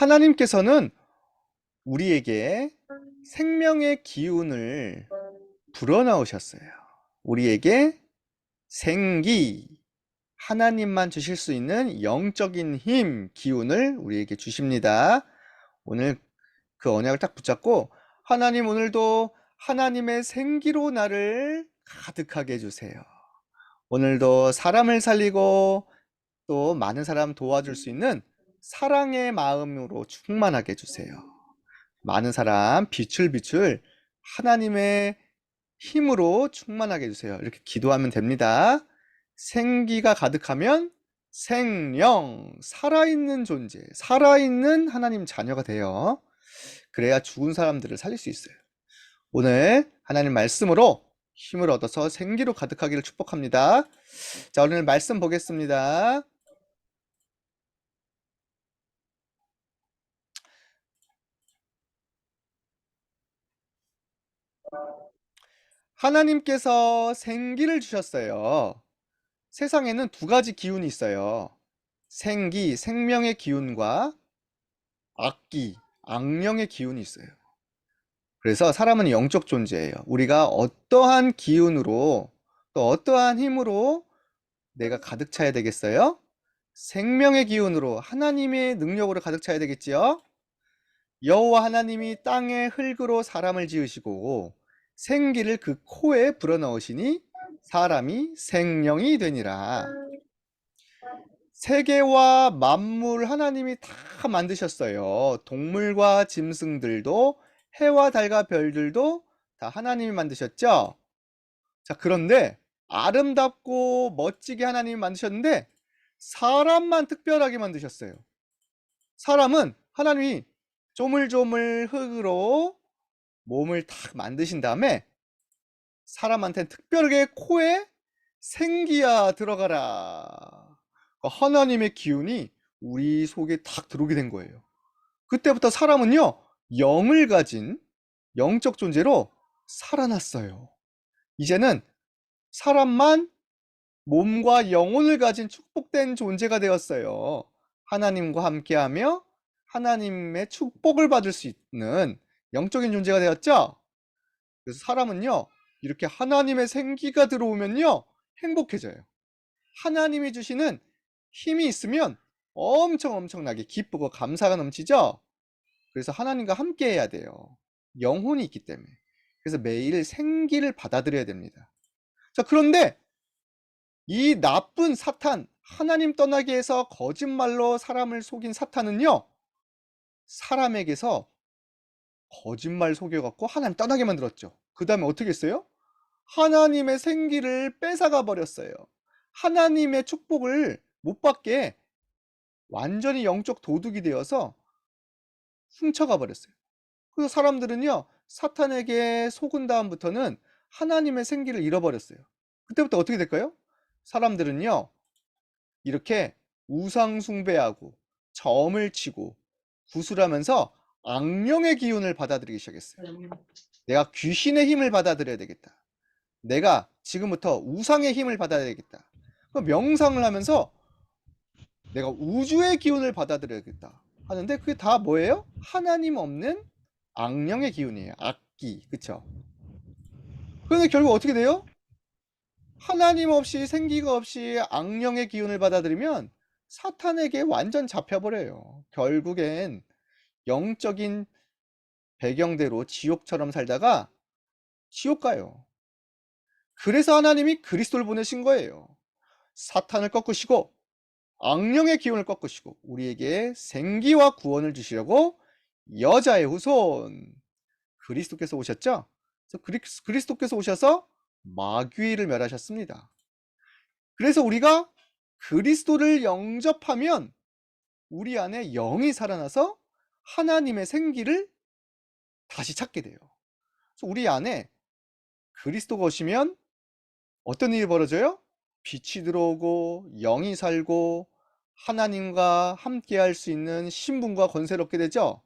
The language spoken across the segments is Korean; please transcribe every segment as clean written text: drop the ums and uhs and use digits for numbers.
하나님께서는 우리에게 생명의 기운을 불어넣으셨어요. 우리에게 생기, 하나님만 주실 수 있는 영적인 힘, 기운을 우리에게 주십니다. 오늘 그 언약을 딱 붙잡고 하나님 오늘도 하나님의 생기로 나를 가득하게 해주세요. 오늘도 사람을 살리고 또 많은 사람 도와줄 수 있는 사랑의 마음으로 충만하게 해주세요. 많은 사람 빛을 하나님의 힘으로 충만하게 해주세요. 이렇게 기도하면 됩니다. 생기가 가득하면 생령, 살아있는 존재, 살아있는 하나님 자녀가 돼요. 그래야 죽은 사람들을 살릴 수 있어요. 오늘 하나님 말씀으로 힘을 얻어서 생기로 가득하기를 축복합니다. 자, 오늘 말씀 보겠습니다. 하나님께서 생기를 주셨어요. 세상에는 두 가지 기운이 있어요. 생기, 생명의 기운과 악기, 악령의 기운이 있어요. 그래서 사람은 영적 존재예요. 우리가 어떠한 기운으로 또 어떠한 힘으로 내가 가득 차야 되겠어요? 생명의 기운으로 하나님의 능력으로 가득 차야 되겠지요? 여호와 하나님이 땅의 흙으로 사람을 지으시고 생기를 그 코에 불어넣으시니 사람이 생명이 되니라. 세계와 만물 하나님이 다 만드셨어요. 동물과 짐승들도 해와 달과 별들도 다 하나님이 만드셨죠? 자, 그런데 아름답고 멋지게 하나님이 만드셨는데 사람만 특별하게 만드셨어요. 사람은 하나님이 조물조물 흙으로 몸을 탁 만드신 다음에 사람한테는 특별하게 코에 생기야 들어가라. 하나님의 기운이 우리 속에 탁 들어오게 된 거예요. 그때부터 사람은요, 영을 가진 영적 존재로 살아났어요. 이제는 사람만 몸과 영혼을 가진 축복된 존재가 되었어요. 하나님과 함께하며 하나님의 축복을 받을 수 있는 영적인 존재가 되었죠. 그래서 사람은요, 이렇게 하나님의 생기가 들어오면요, 행복해져요. 하나님이 주시는 힘이 있으면 엄청나게 기쁘고 감사가 넘치죠. 그래서 하나님과 함께 해야 돼요. 영혼이 있기 때문에. 그래서 매일 생기를 받아들여야 됩니다. 자, 그런데 이 나쁜 사탄, 하나님 떠나게 해서 거짓말로 사람을 속인 사탄은요, 사람에게서 거짓말 속여갖고 하나님 떠나게 만들었죠. 그 다음에 어떻게 했어요? 하나님의 생기를 뺏어가 버렸어요. 하나님의 축복을 못 받게 완전히 영적 도둑이 되어서 훔쳐가 버렸어요. 그래서 사람들은요, 사탄에게 속은 다음부터는 하나님의 생기를 잃어버렸어요. 그때부터 어떻게 될까요? 사람들은요, 이렇게 우상 숭배하고 점을 치고 구술하면서 악령의 기운을 받아들이기 시작했어요. 내가 귀신의 힘을 받아들여야 되겠다. 내가 지금부터 우상의 힘을 받아야 되겠다. 명상을 하면서 내가 우주의 기운을 받아들여야겠다 하는데 그게 다 뭐예요? 하나님 없는 악령의 기운이에요. 악기, 그쵸? 그런데 결국 어떻게 돼요? 하나님 없이 생기가 없이 악령의 기운을 받아들이면 사탄에게 완전 잡혀버려요. 결국엔 영적인 배경대로 지옥처럼 살다가 지옥 가요. 그래서 하나님이 그리스도를 보내신 거예요. 사탄을 꺾으시고 악령의 기운을 꺾으시고 우리에게 생기와 구원을 주시려고 여자의 후손 그리스도께서 오셨죠? 그리스도께서 오셔서 마귀를 멸하셨습니다. 그래서 우리가 그리스도를 영접하면 우리 안에 영이 살아나서 하나님의 생기를 다시 찾게 돼요. 그래서 우리 안에 그리스도가 오시면 어떤 일이 벌어져요? 빛이 들어오고 영이 살고 하나님과 함께 할 수 있는 신분과 권세를 얻게 되죠.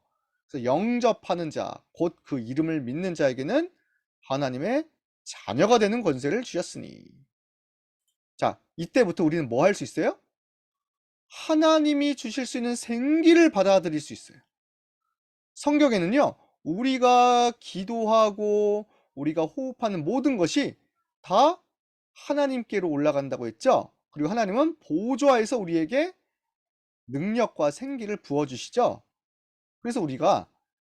그래서 영접하는 자, 곧 그 이름을 믿는 자에게는 하나님의 자녀가 되는 권세를 주셨으니. 자, 이때부터 우리는 뭐 할 수 있어요? 하나님이 주실 수 있는 생기를 받아들일 수 있어요. 성경에는요, 우리가 기도하고 우리가 호흡하는 모든 것이 다 하나님께로 올라간다고 했죠. 그리고 하나님은 보좌에서 우리에게 능력과 생기를 부어 주시죠. 그래서 우리가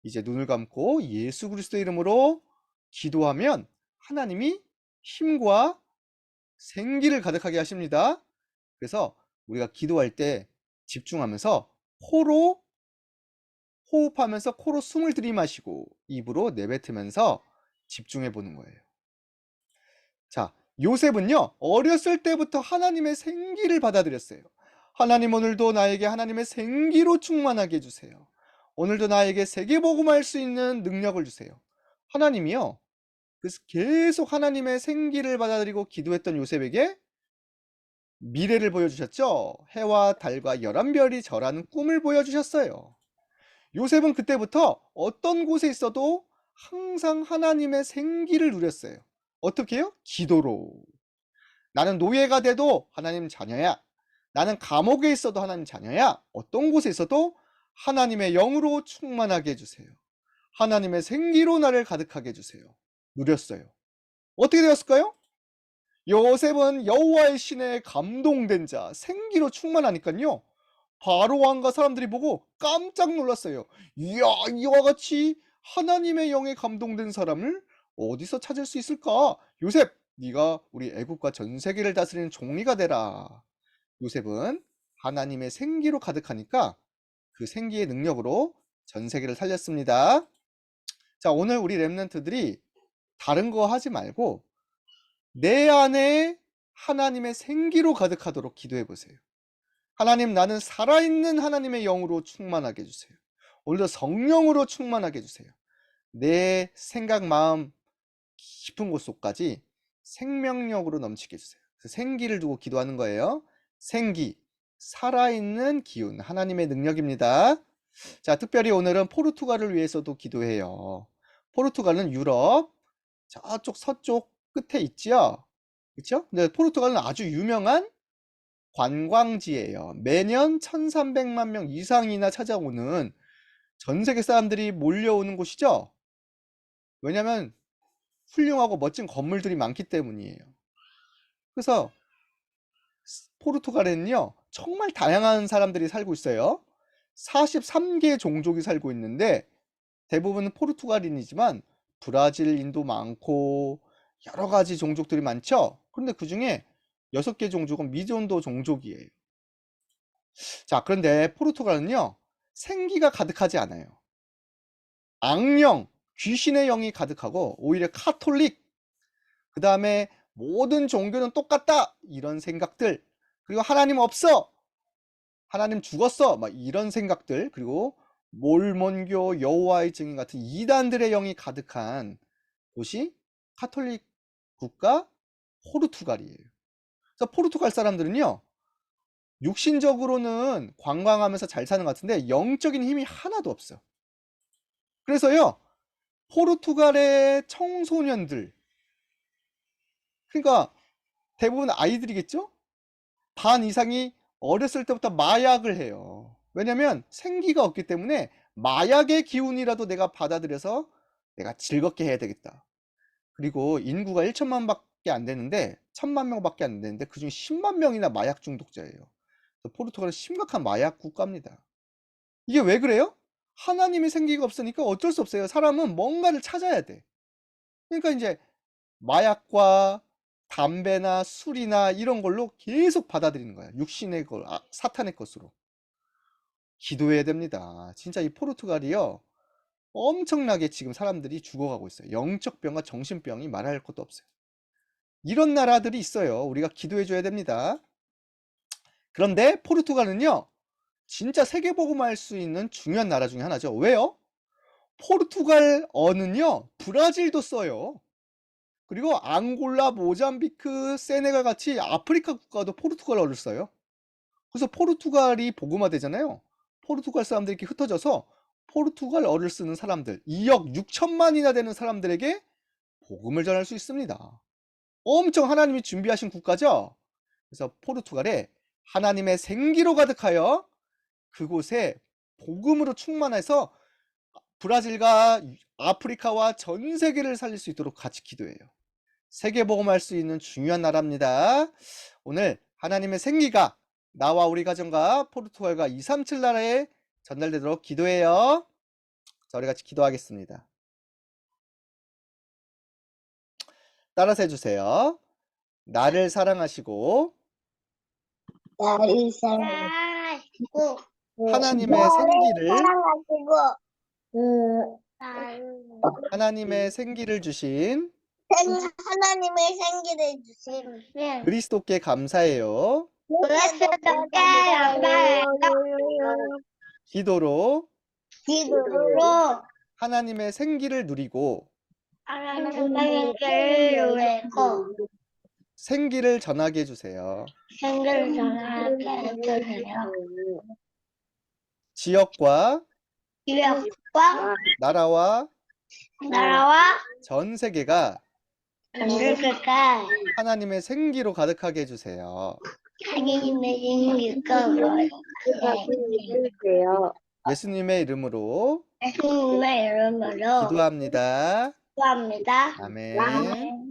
이제 눈을 감고 예수 그리스도의 이름으로 기도하면 하나님이 힘과 생기를 가득하게 하십니다. 그래서 우리가 기도할 때 집중하면서 코로 호흡하면서 코로 숨을 들이마시고 입으로 내뱉으면서 집중해 보는 거예요. 자, 요셉은요, 어렸을 때부터 하나님의 생기를 받아들였어요. 하나님, 오늘도 나에게 하나님의 생기로 충만하게 해주세요. 오늘도 나에게 세계복음할 수 있는 능력을 주세요. 하나님이요, 그래서 계속 하나님의 생기를 받아들이고 기도했던 요셉에게 미래를 보여주셨죠. 해와 달과 11별이 절하는 꿈을 보여주셨어요. 요셉은 그때부터 어떤 곳에 있어도 항상 하나님의 생기를 누렸어요. 어떻게 해요? 기도로. 나는 노예가 돼도 하나님 자녀야. 나는 감옥에 있어도 하나님 자녀야. 어떤 곳에 있어도 하나님의 영으로 충만하게 해주세요. 하나님의 생기로 나를 가득하게 해주세요. 누렸어요. 어떻게 되었을까요? 요셉은 여호와의 신에 감동된 자, 생기로 충만하니까요. 바로 왕과 사람들이 보고 깜짝 놀랐어요. 이야, 이와 같이 하나님의 영에 감동된 사람을 어디서 찾을 수 있을까? 요셉, 네가 우리 애국과 전 세계를 다스리는 종이가 되라. 요셉은 하나님의 생기로 가득하니까 그 생기의 능력으로 전 세계를 살렸습니다. 자, 오늘 우리 렘넌트들이 다른 거 하지 말고 내 안에 하나님의 생기로 가득하도록 기도해 보세요. 하나님, 나는 살아있는 하나님의 영으로 충만하게 해주세요. 오늘도 성령으로 충만하게 해주세요. 내 생각, 마음 깊은 곳 속까지 생명력으로 넘치게 해주세요. 그래서 생기를 두고 기도하는 거예요. 생기, 살아있는 기운, 하나님의 능력입니다. 자, 특별히 오늘은 포르투갈을 위해서도 기도해요. 포르투갈은 유럽 저쪽 서쪽 끝에 있지요. 그렇죠? 근데 포르투갈은 아주 유명한 관광지예요. 매년 1300만 명 이상이나 찾아오는 전 세계 사람들이 몰려오는 곳이죠. 왜냐하면 훌륭하고 멋진 건물들이 많기 때문이에요. 그래서 포르투갈에는요, 정말 다양한 사람들이 살고 있어요. 43개 종족이 살고 있는데 대부분은 포르투갈인이지만 브라질인도 많고 여러 가지 종족들이 많죠. 그런데 그 중에 6개 종족은 미존도 종족이에요. 자, 그런데 포르투갈은요, 생기가 가득하지 않아요. 악령, 귀신의 영이 가득하고 오히려 카톨릭, 그 다음에 모든 종교는 똑같다 이런 생각들, 그리고 하나님 없어, 하나님 죽었어, 막 이런 생각들, 그리고 몰몬교, 여호와의 증인 같은 이단들의 영이 가득한 곳이 카톨릭 국가 포르투갈이에요. 그래서 포르투갈 사람들은요, 육신적으로는 관광하면서 잘 사는 것 같은데 영적인 힘이 하나도 없어요. 그래서요, 포르투갈의 청소년들, 그러니까 대부분 아이들이겠죠? 반 이상이 어렸을 때부터 마약을 해요. 왜냐면 생기가 없기 때문에 마약의 기운이라도 내가 받아들여서 내가 즐겁게 해야 되겠다. 그리고 인구가 1천만 밖에 안 되는데 1,000만 명밖에 안 되는데 그중에 10만 명이나 마약 중독자예요. 포르투갈은 심각한 마약 국가입니다. 이게 왜 그래요? 하나님의 생기가 없으니까 어쩔 수 없어요. 사람은 뭔가를 찾아야 돼. 그러니까 이제 마약과 담배나 술이나 이런 걸로 계속 받아들이는 거야. 육신의 걸, 사탄의 것으로. 기도해야 됩니다. 진짜 이 포르투갈이요, 엄청나게 지금 사람들이 죽어가고 있어요. 영적 병과 정신병이 말할 것도 없어요. 이런 나라들이 있어요. 우리가 기도해 줘야 됩니다. 그런데 포르투갈은요, 진짜 세계복음할 수 있는 중요한 나라 중에 하나죠. 왜요? 포르투갈어는요, 브라질도 써요. 그리고 앙골라, 모잠비크, 세네갈 같이 아프리카 국가도 포르투갈어를 써요. 그래서 포르투갈이 복음화되잖아요. 포르투갈 사람들이 이렇게 흩어져서 포르투갈어를 쓰는 사람들, 2억 6천만이나 되는 사람들에게 복음을 전할 수 있습니다. 엄청 하나님이 준비하신 국가죠. 그래서 포르투갈에 하나님의 생기로 가득하여 그곳에 복음으로 충만해서 브라질과 아프리카와 전 세계를 살릴 수 있도록 같이 기도해요. 세계복음할 수 있는 중요한 나라입니다. 오늘 하나님의 생기가 나와 우리 가정과 포르투갈과 237 나라에 전달되도록 기도해요. 자, 우리 같이 기도하겠습니다. 따라서 해주세요. 나를 사랑하시고 나를 사랑하시고 하나님의 생기를 하나님의 주신 하나님의 생기를 주신 그리스도께 감사해요. 기도로 기도로 하나님의 생기를 누리고 하나님의 생기를 누리고 생기를 전하게 해주세요. 생기를 전하게 해주세요. 지역과 지역과 나라와 전 전 세계가 세계가 하나님의 생기로 가득하게 해주세요. 하나님의 생기가 해주세요. 예수님의 이름으로 예수님의 이름으로 기도합니다. 기도합니다. 아멘. 아멘.